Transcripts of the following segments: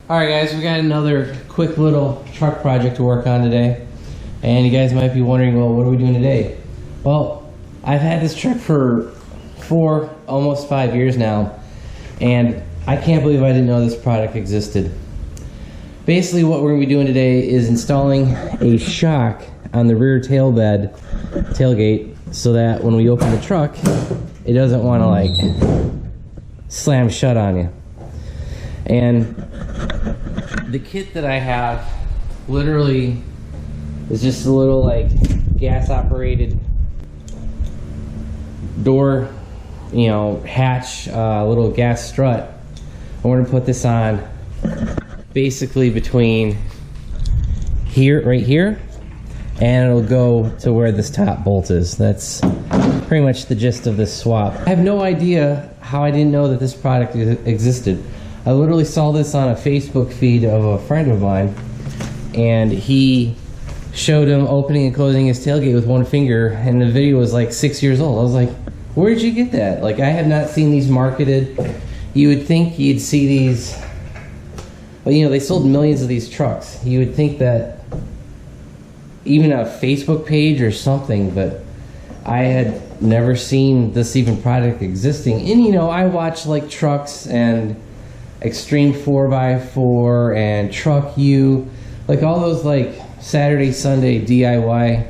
Alright guys, we got another quick little truck project to work on today. And you guys might be wondering, well, what are we doing today? Well, I've had this truck for almost 5 years now, and I can't believe I didn't know this product existed. Basically what we're going to be doing today is installing a shock on the rear tailgate, so that when we open the truck, it doesn't want to like slam shut on you. And the kit that I have literally is just a little like gas operated door, you know, hatch, little gas strut. I'm going to put this on basically between here, right here, and it'll go to where this top bolt is. That's pretty much the gist of this swap. I have no idea how I didn't know that this product existed. I literally saw this on a Facebook feed of a friend of mine, and he showed him opening and closing his tailgate with one finger, and the video was like 6 years old. I was like, where did you get that? Like, I have not seen these marketed. You would think you'd see these, well, you know, they sold millions of these trucks. You would think that even a Facebook page or something, but I had never seen this even product existing. And you know, I watch like trucks and Extreme 4x4 and Truck U, like all those like Saturday, Sunday DIY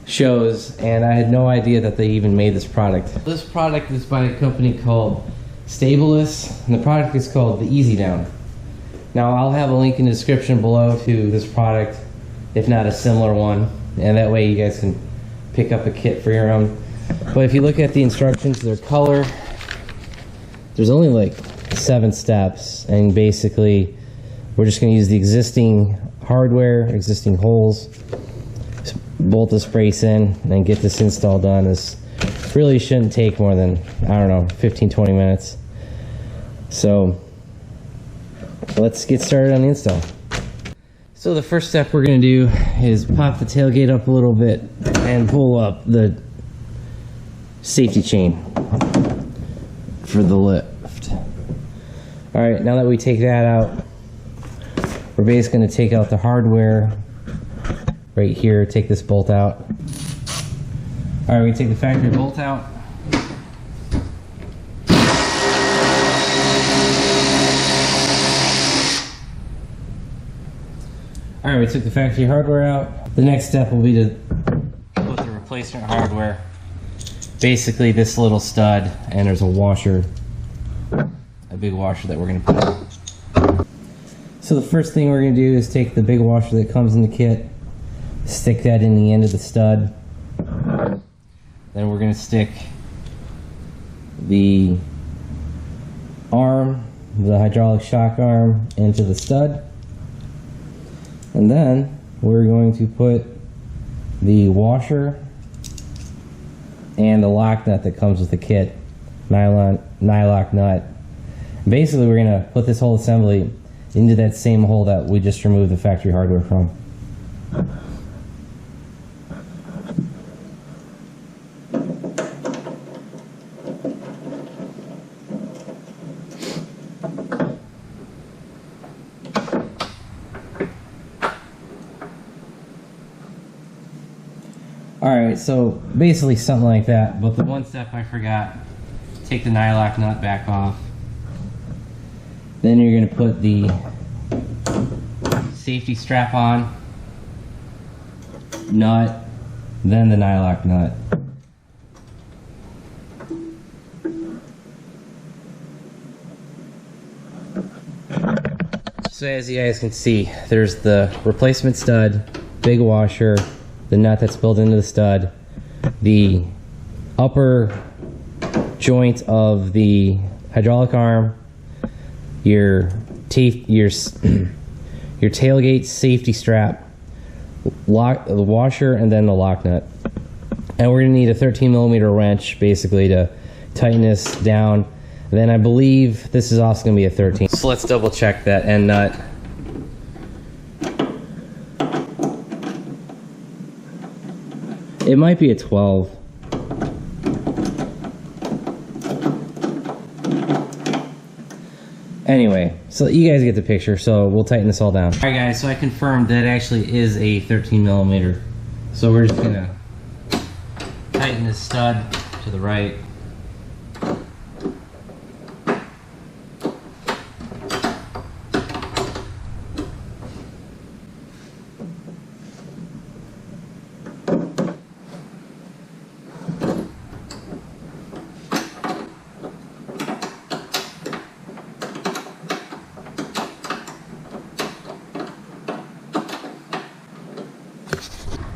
shows, and I had no idea that they even made this product. This product is by a company called Stabilis, and the product is called the Easy Down. Now I'll have a link in the description below to this product, if not a similar one, and that way you guys can pick up a kit for your own. But if you look at the instructions, their color, there's only like 7 steps, and basically we're just going to use the existing hardware, existing holes, bolt this brace in, and get this install done. This really shouldn't take more than, I don't know, 15-20 minutes. So let's get started on the install. So the first step we're going to do is pop the tailgate up a little bit and pull up the safety chain for the lift. Alright, now that we take that out, we're basically going to take out the hardware right here, take this bolt out. Alright, we take the factory bolt out. Alright, we took the factory hardware out. The next step will be to put the replacement hardware, basically this little stud, and there's a washer, a big washer that we're going to put. So the first thing we're going to do is take the big washer that comes in the kit, stick that in the end of the stud. Then we're going to stick the arm, the hydraulic shock arm, into the stud. And then we're going to put the washer and the lock nut that comes with the kit, nylock nut. Basically, we're going to put this whole assembly into that same hole that we just removed the factory hardware from. Alright, so basically something like that, but the one step I forgot, take the nylock nut back off. Then you're going to put the safety strap on, nut, then the nylock nut. So as you guys can see, there's the replacement stud, big washer, the nut that's built into the stud, the upper joint of the hydraulic arm, your tailgate safety strap, the washer, and then the lock nut. And we're going to need a 13mm wrench basically to tighten this down. And then I believe this is also going to be a 13. So let's double check that end nut. It might be a 12. Anyway, so you guys get the picture, so we'll tighten this all down. Alright guys, so I confirmed that actually is a 13mm. So we're just gonna tighten this stud to the right.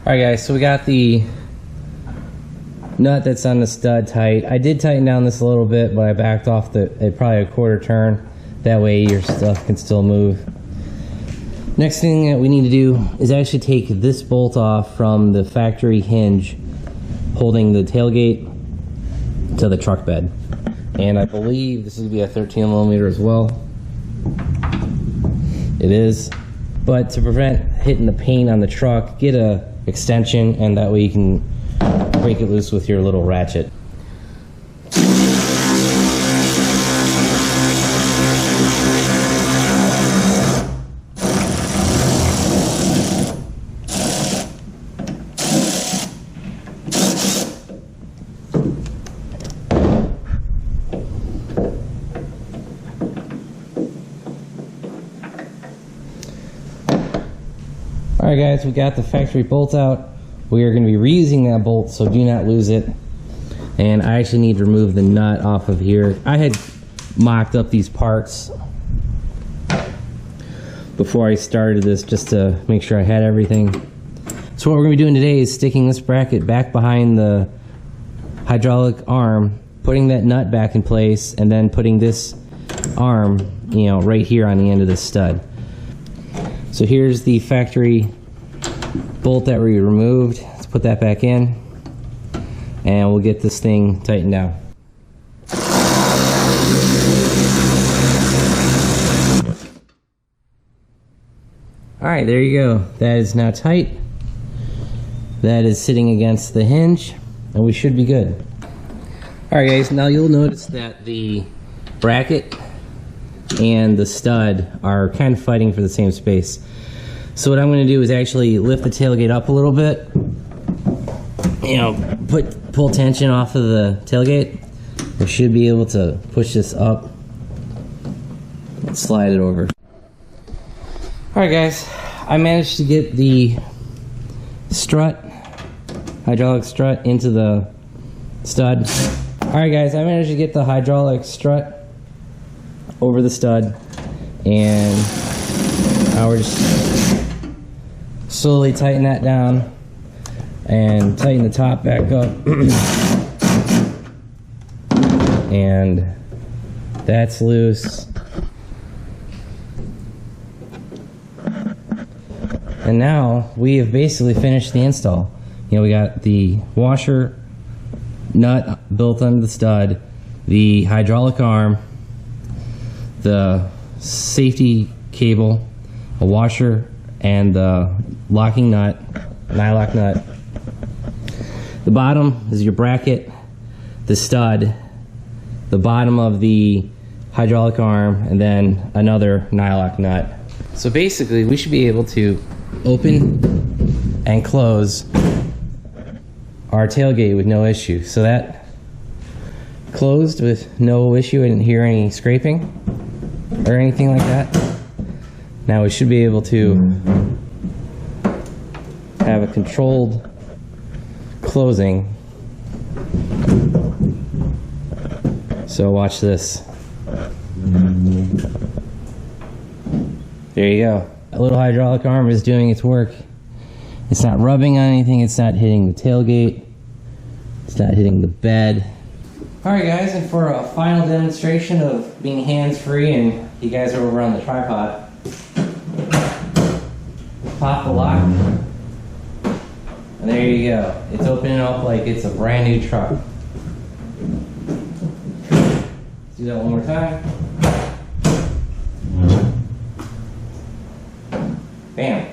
Alright guys, so we got the nut that's on the stud tight. I did tighten down this a little bit, but I backed off probably a quarter turn. That way your stuff can still move. Next thing that we need to do is actually take this bolt off from the factory hinge holding the tailgate to the truck bed. And I believe this will be a 13mm as well. It is. But to prevent hitting the paint on the truck, get a extension, and that way you can break it loose with your little ratchet. Alright guys, we got the factory bolt out. We are going to be reusing that bolt, so do not lose it. And I actually need to remove the nut off of here. I had mocked up these parts before I started this just to make sure I had everything. So what we're going to be doing today is sticking this bracket back behind the hydraulic arm, putting that nut back in place, and then putting this arm, you know, right here on the end of the stud. So here's the factory bolt that we removed. Let's put that back in, and we'll get this thing tightened down. Alright, there you go. That is now tight. That is sitting against the hinge, and we should be good. Alright guys, now you'll notice that the bracket and the stud are kind of fighting for the same space. So what I'm going to do is actually lift the tailgate up a little bit, you know, pull tension off of the tailgate. We should be able to push this up and slide it over. Alright guys, I managed to get the strut, hydraulic strut, into the stud. Alright guys, I managed to get the hydraulic strut over the stud, and now we're just slowly tighten that down and tighten the top back up. And that's loose. And now we have basically finished the install. You know, we got the washer nut built onto the stud, the hydraulic arm, the safety cable, a washer, and the locking nut, nylock nut. The bottom is your bracket, the stud, the bottom of the hydraulic arm, and then another nylock nut. So basically we should be able to open and close our tailgate with no issue. So that closed with no issue. I didn't hear any scraping or anything like that. Now we should be able to have a controlled closing. So watch this. There you go. That little hydraulic arm is doing its work. It's not rubbing on anything, it's not hitting the tailgate, it's not hitting the bed. Alright guys, and for a final demonstration of being hands-free and you guys are over on the tripod, pop the lock, and there you go. It's opening up like it's a brand new truck. Let's do that one more time. Bam.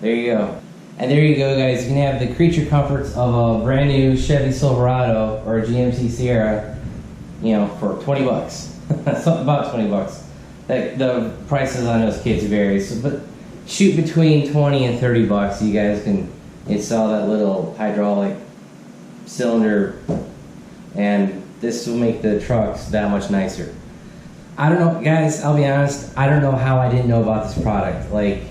There you go. And there you go guys, you can have the creature comforts of a brand new Chevy Silverado or a GMC Sierra, you know, for 20 bucks. Something about 20 bucks. The prices on those kits vary, so, but shoot between 20 and 30 bucks. You guys can install that little hydraulic cylinder, and this will make the trucks that much nicer. I don't know, guys, I'll be honest, I don't know how I didn't know about this product. Like,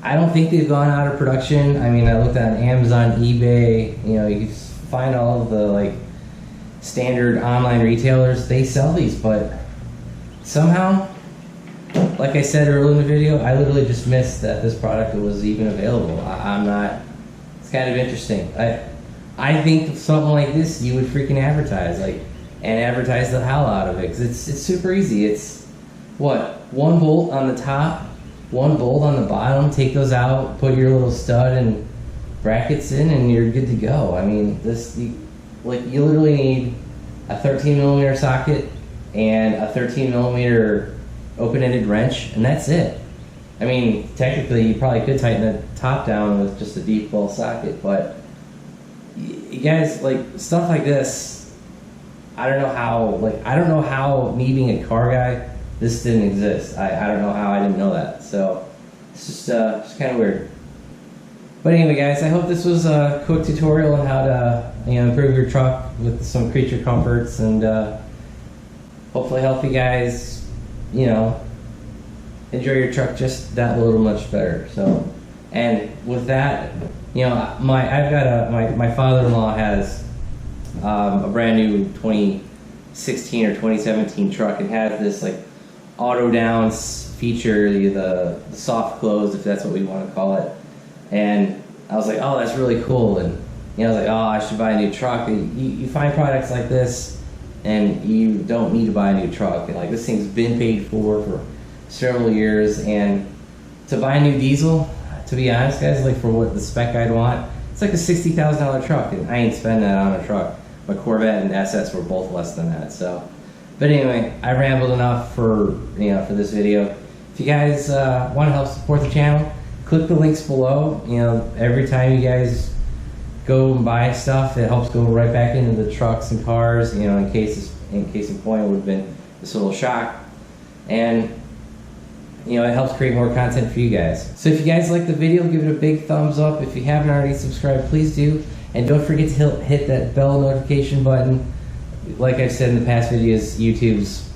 I don't think they've gone out of production. I mean, I looked on Amazon, eBay, you know, you can find all of the like standard online retailers, they sell these, but somehow, like I said earlier in the video, I literally just missed that this product was even available. I'm not, it's kind of interesting. I think something like this you would freaking advertise, like, and advertise the hell out of it, because it's super easy. It's, what, one bolt on the top, one bolt on the bottom, take those out, put your little stud and brackets in, and you're good to go. I mean, this, you literally need a 13mm socket and a 13mm open-ended wrench, and that's it. I mean, technically, you probably could tighten the top down with just a deep ball socket, but you guys, like, stuff like this, I don't know how me being a car guy, this didn't exist. I don't know how I didn't know that. So it's just kind of weird. But anyway, guys, I hope this was a quick tutorial on how to, you know, improve your truck with some creature comforts, and hopefully help you guys, you know, enjoy your truck just that little much better. So, and with that, you know, my father-in-law has a brand new 2016 or 2017 truck. It has this like auto down feature, the soft close, if that's what we want to call it. And I was like, oh, that's really cool. And you know, I was like, oh, I should buy a new truck. You find products like this, and you don't need to buy a new truck. And like, this thing's been paid for several years. And to buy a new diesel, to be honest, guys, like for what the spec I'd want, it's like a $60,000 truck, and I ain't spending that on a truck. My Corvette and SS were both less than that. So, but anyway, I rambled enough for this video. If you guys want to help support the channel, click the links below. You know, every time you guys go and buy stuff, it helps go right back into the trucks and cars. You know, in case in point, it would have been this little shock, and you know, it helps create more content for you guys. So if you guys like the video, give it a big thumbs up. If you haven't already subscribed, please do. And don't forget to hit that bell notification button. Like I've said in the past videos, YouTube's,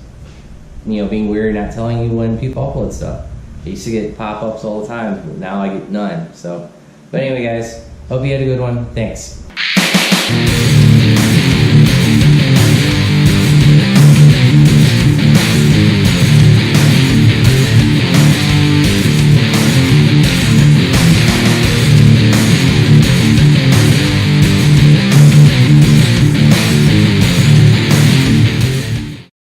you know, being weird, not telling you when people upload stuff. I used to get pop-ups all the time, but now I get none. So, but anyway, guys, hope you had a good one. Thanks.